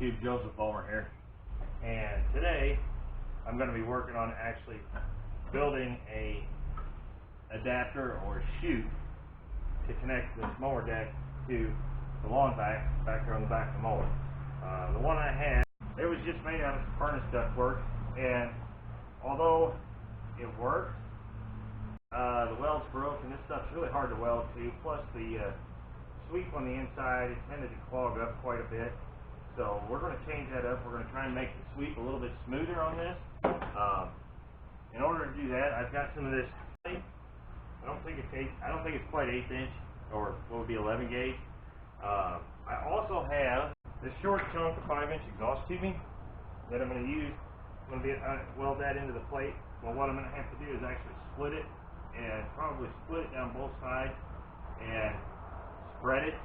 YouTube, Joseph Bulmer here, and today I'm going to be working on actually building a adapter or chute to connect this mower deck to the lawn vac back there on the back of the mower. The one I had, it was just made out of some furnace duct work, and although it worked, the welds broke, and this stuff's really hard to weld to, plus the sweep on the inside, it tended to clog up quite a bit. So we're going to change that up. We're going to try and make the sweep a little bit smoother on this. In order to do that, I've got some of this. I don't think it's quite 1/8 inch, or what would be 11 gauge. I also have this short chunk of 5-inch exhaust tubing that I'm going to use. I'm going to weld that into the plate. Well, what I'm going to have to do is actually split it, and probably split it down both sides and spread it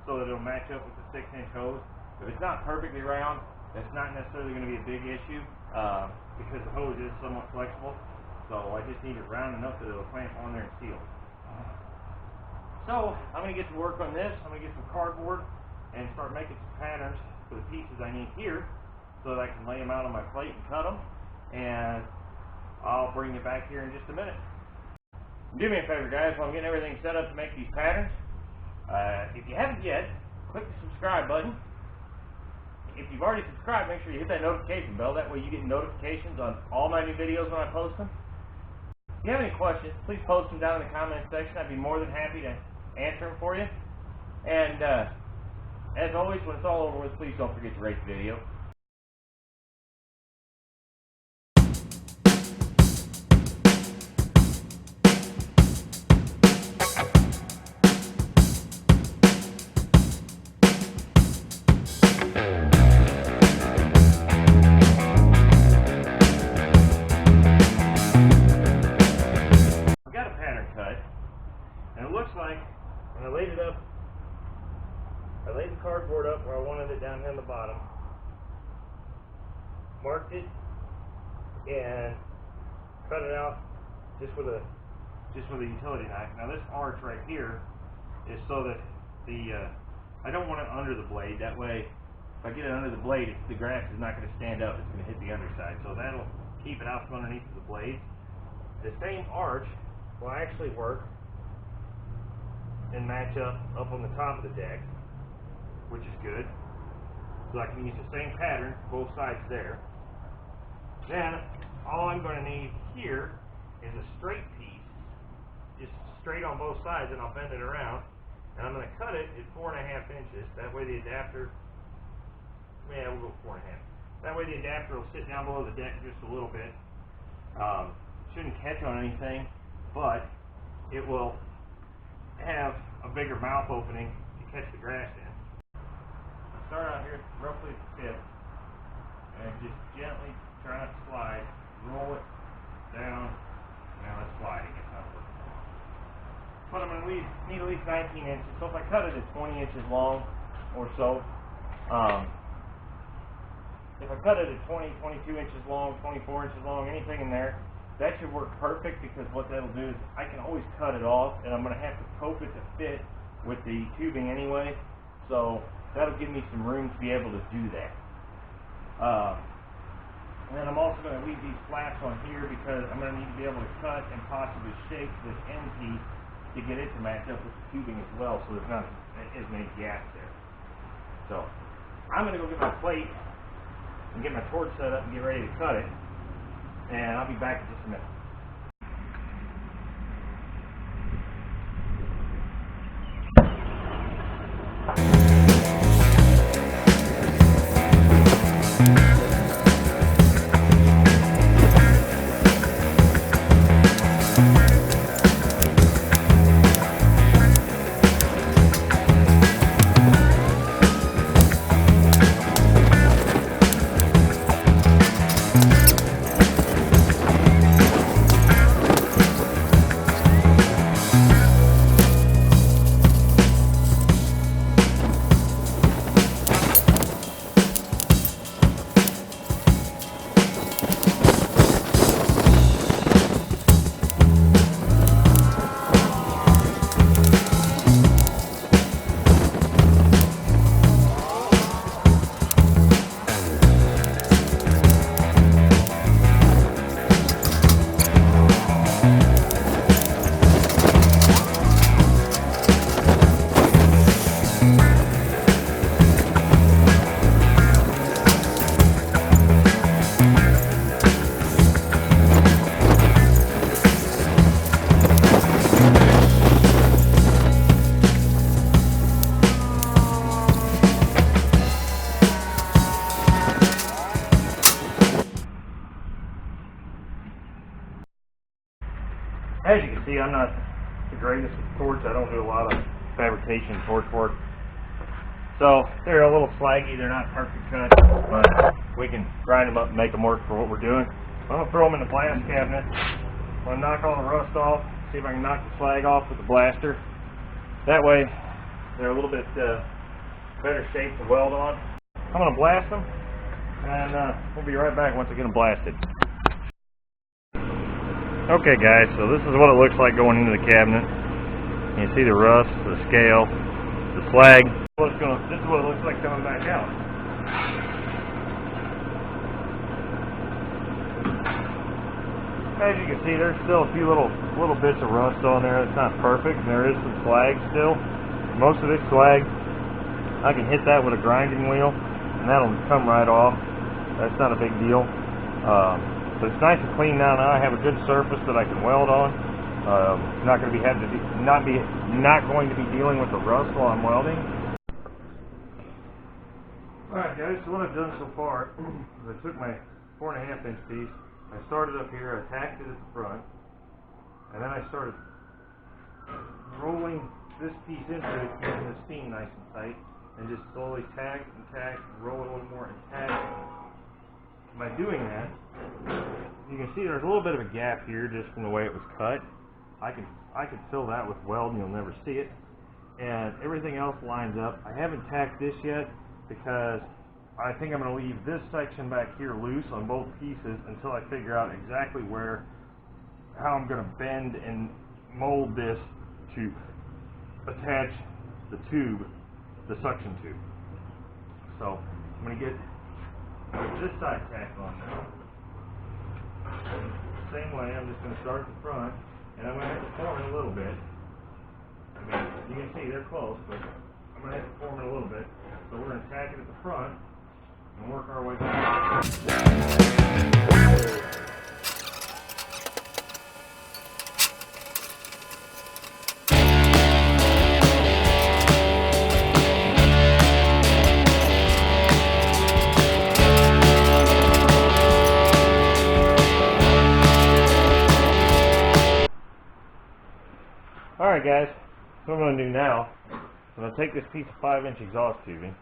so that it'll match up with the 6-inch hose. If it's not perfectly round, that's not necessarily going to be a big issue because the hose is somewhat flexible. So I just need it round enough that it'll clamp on there and seal. So I'm going to get to work on this. I'm going to get some cardboard and start making some patterns for the pieces I need here so that I can lay them out on my plate and cut them. And I'll bring you back here in just a minute. Do me a favor, guys, while I'm getting everything set up to make these patterns. If you haven't yet, click the subscribe button. If you've already subscribed, make sure you hit that notification bell. That way you get notifications on all my new videos when I post them. If you have any questions, please post them down in the comment section. I'd be more than happy to answer them for you. And as always, when it's all over with, please don't forget to rate the video. When I laid it up, I laid the cardboard up where I wanted it down here on the bottom, marked it, and cut it out just with a utility knife. Now this arch right here is so that I don't want it under the blade. That way, if I get it under the blade, the grass is not going to stand up. It's going to hit the underside. So that'll keep it out from underneath the blade. The same arch will actually work and match up on the top of the deck, which is good. So I can use the same pattern both sides there. Then all I'm going to need here is a straight piece, just straight on both sides, and I'll bend it around, and I'm going to cut it at 4.5 inches. That way the adapter, we'll go 4.5. That way the adapter will sit down below the deck just a little bit. Shouldn't catch on anything, but it will have a bigger mouth opening to catch the grass in. I'll start out here roughly at the tip and just gently try not to slide, roll it down. Now let's slide again. But I'm going to need at least 19 inches. So if I cut it at 20 inches long or so, if I cut it at 20, 22 inches long, 24 inches long, anything in there, that should work perfect, because what that'll do is I can always cut it off, and I'm going to have to cope it to fit with the tubing anyway, so that'll give me some room to be able to do that. And then I'm also going to leave these flaps on here because I'm going to need to be able to cut and possibly shape this end piece to get it to match up with the tubing as well, so there's not as many gaps there. So I'm going to go get my plate and get my torch set up and get ready to cut it. And I'll be back in just a minute. As you can see, I'm not the greatest with torch. I don't do a lot of fabrication torch work. So they're a little slaggy. They're not perfect cut, but we can grind them up and make them work for what we're doing. I'm going to throw them in the blast cabinet. I'm going to knock all the rust off, see if I can knock the slag off with the blaster. That way they're a little bit better shape to weld on. I'm going to blast them, and we'll be right back once I get them blasted. Okay guys, so this is what it looks like going into the cabinet. You see the rust, the scale, the slag. This is what it looks like coming back out. As you can see, there's still a few little bits of rust on there. It's not perfect, and there is some slag still. Most of this slag, I can hit that with a grinding wheel, and that'll come right off. That's not a big deal. So it's nice and clean now. Now I have a good surface that I can weld on. Not going to be not going to be dealing with the rust while I'm welding. All right, guys. So what I've done so far is I took my 4.5-inch piece. I started up here, I tacked it at the front, and then I started rolling this piece into it, keeping the seam nice and tight, and just slowly tack and tack, and roll it a little more and tack. By doing that, you can see there's a little bit of a gap here just from the way it was cut. I could fill that with weld and you'll never see it. And everything else lines up. I haven't tacked this yet because I think I'm going to leave this section back here loose on both pieces until I figure out exactly how I'm going to bend and mold this to attach the tube, the suction tube. So I'm going to get this side tacked on now. Same way, I'm just going to start at the front, and I'm going to have to form it a little bit. I mean, you can see they're close, but I'm going to have to form it a little bit. So we're going to tack it at the front and work our way back. Alright guys, so what I'm going to do now, I'm going to take this piece of 5-inch exhaust tubing,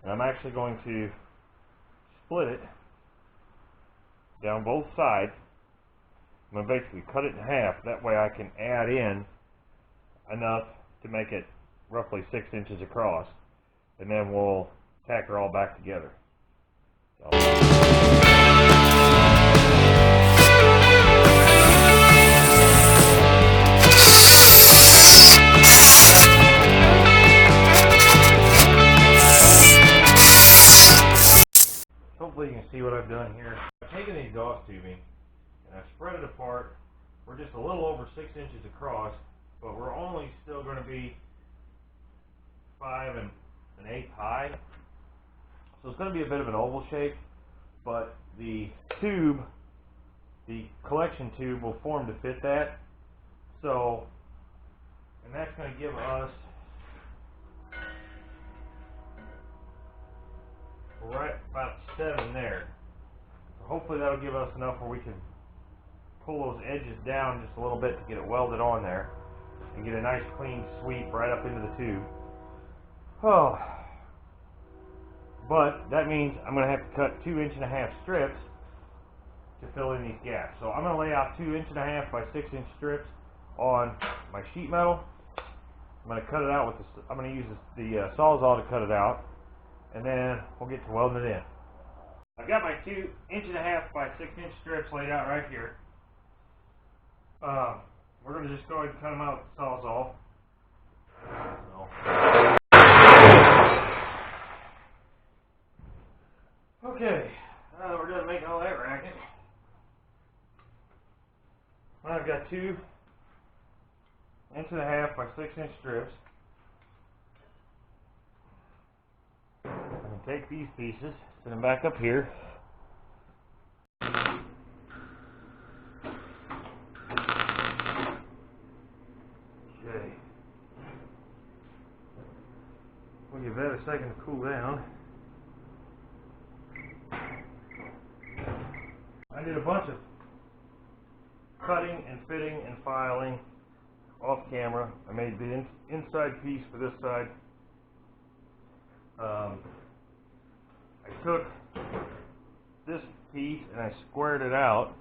and I'm actually going to split it down both sides. I'm going to basically cut it in half, that way I can add in enough to make it roughly 6 inches across, and then we'll tack her all back together. Hopefully you can see what I've done here. I've taken the exhaust tubing and I've spread it apart. We're just a little over 6 inches across, but we're only still going to be 5 1/8 high. So it's going to be a bit of an oval shape, but the tube, the collection tube, will form to fit that. So, and that's going to give us right about 7 there. So hopefully that'll give us enough where we can pull those edges down just a little bit to get it welded on there and get a nice clean sweep right up into the tube. Oh, but that means I'm going to have to cut 2 1/2 inch strips to fill in these gaps. So I'm going to lay out 2 1/2 inch by 6 inch strips on my sheet metal. I'm going to cut it out with the, I'm going to use the Sawzall to cut it out, and then we'll get to welding it in. I've got my 2 1/2 by 6 inch strips laid out right here. We're going to just go ahead and cut them out with the Sawzall. Okay, we're done making all that racket. I've got 2 1/2 by 6 inch strips. I can take these pieces, put them back up here. Okay. We'll give that a second to cool down. I did a bunch of cutting and fitting and filing off camera. I made the inside piece for this side. I took this piece and I squared it out.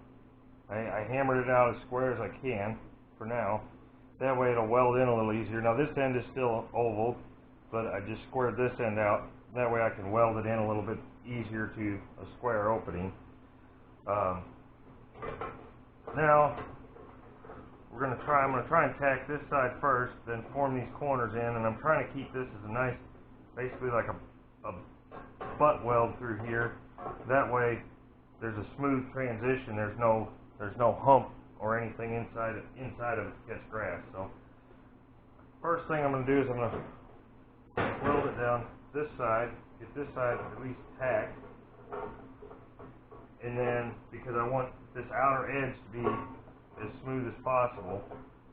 I hammered it out as square as I can for now. That way it'll weld in a little easier. Now this end is still oval, but I just squared this end out. That way I can weld it in a little bit easier to a square opening. Now I'm going to try and tack this side first, then form these corners in, and I'm trying to keep this as a nice, basically like a butt weld through here. That way there's a smooth transition. There's no hump or anything inside of it to catch grass. So first thing I'm going to do is I'm going to weld it down this side, get this side at least tacked, and then because I want this outer edge to be as smooth as possible,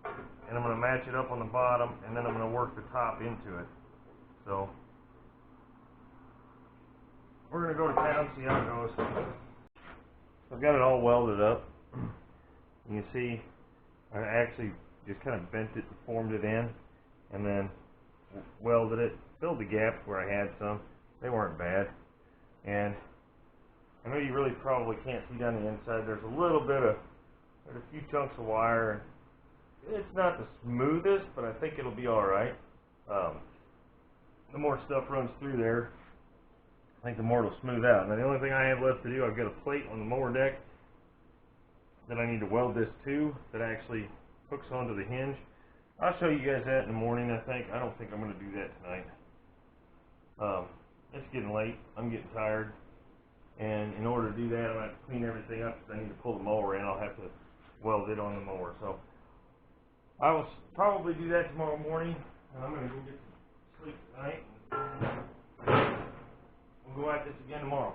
and I'm going to match it up on the bottom, and then I'm going to work the top into it. So we're going to go to town, see how it goes. I've got it all welded up. You can see I actually just kind of bent it and formed it in, and then welded it, filled the gaps where I had some. They weren't bad. And I know you really probably can't see down the inside. There's a few chunks of wire. It's not the smoothest, but I think it'll be alright. The more stuff runs through there, I think the more it'll smooth out. Now the only thing I have left to do, I've got a plate on the mower deck that I need to weld this to, that actually hooks onto the hinge. I'll show you guys that in the morning, I think. I don't think I'm going to do that tonight. It's getting late. I'm getting tired. And in order to do that, I'm going to have to clean everything up because I need to pull the mower in. I'll have to weld it on the mower. So I will probably do that tomorrow morning. And I'm going to go get some sleep tonight. We'll go at this again tomorrow.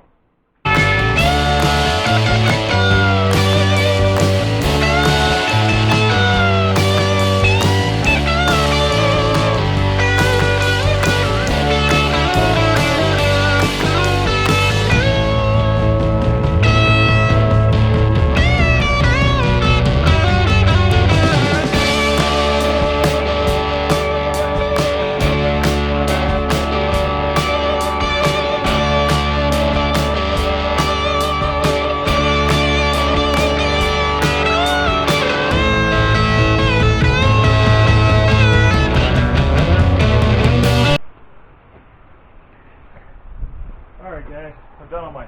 Alright guys, I've done all my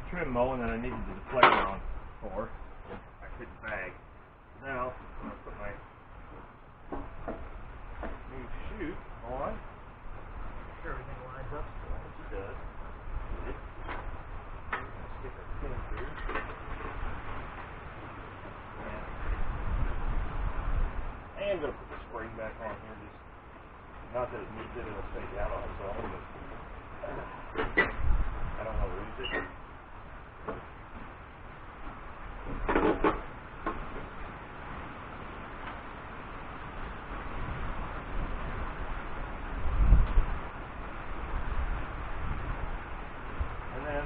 trim mowing that I needed the deflector on for. I couldn't bag. Now, I'm going to put my new chute on. Make sure everything lines up as it does. Stick a pin through. And I'm going to put the spring back on here. Just not that it needs it, it'll stay down on its own, but I don't want to lose it. And then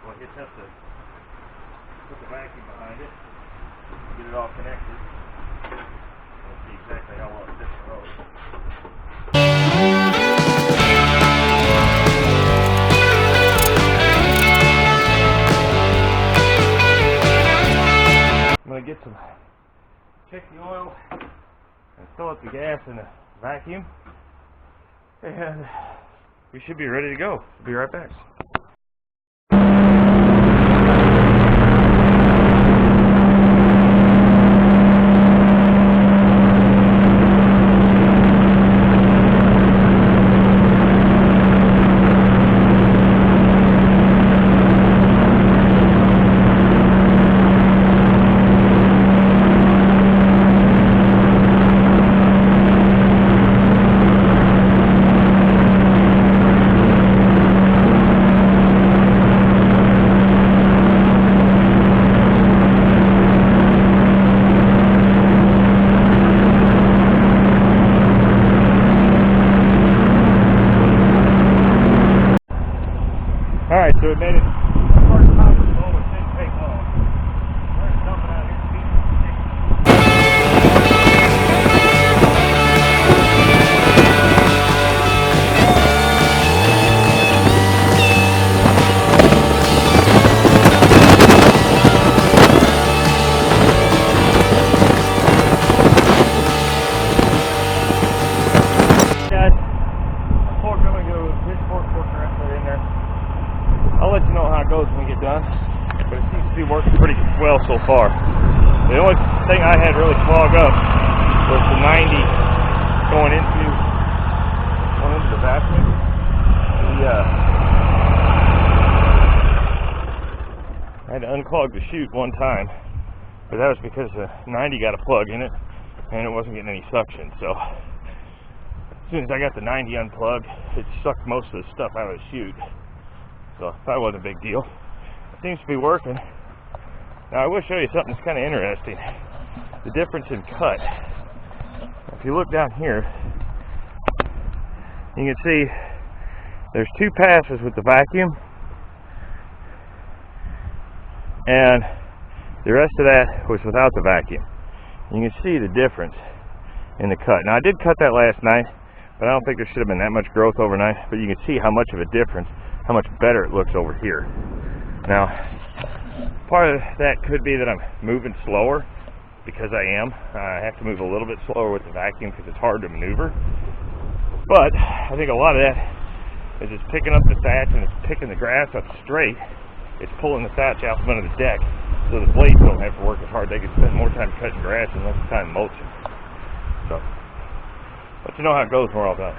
we'll just have to put the vacuum behind it, get it all connected, and see exactly how well it fits the road. Check the oil and fill up the gas in the vacuum, and we should be ready to go. Be right back. get done, but it seems to be working pretty well so far. The only thing I had really clogged up was the 90 going into the vacuum. I had to unclog the chute one time, but that was because the 90 got a plug in it and it wasn't getting any suction. So as soon as I got the 90 unplugged, it sucked most of the stuff out of the chute. So that wasn't a big deal. It seems to be working. Now I will show you something that's kind of interesting. The difference in cut. If you look down here, you can see there's two passes with the vacuum, and the rest of that was without the vacuum. You can see the difference in the cut. Now I did cut that last night, but I don't think there should have been that much growth overnight, but you can see how much of a difference, how much better it looks over here. Now, part of that could be that I'm moving slower, because I am. I have to move a little bit slower with the vacuum because it's hard to maneuver. But I think a lot of that is it's picking up the thatch and it's picking the grass up straight. It's pulling the thatch out from under the deck, so the blades don't have to work as hard. They can spend more time cutting grass and less time mulching. So, let you know how it goes when we're all done.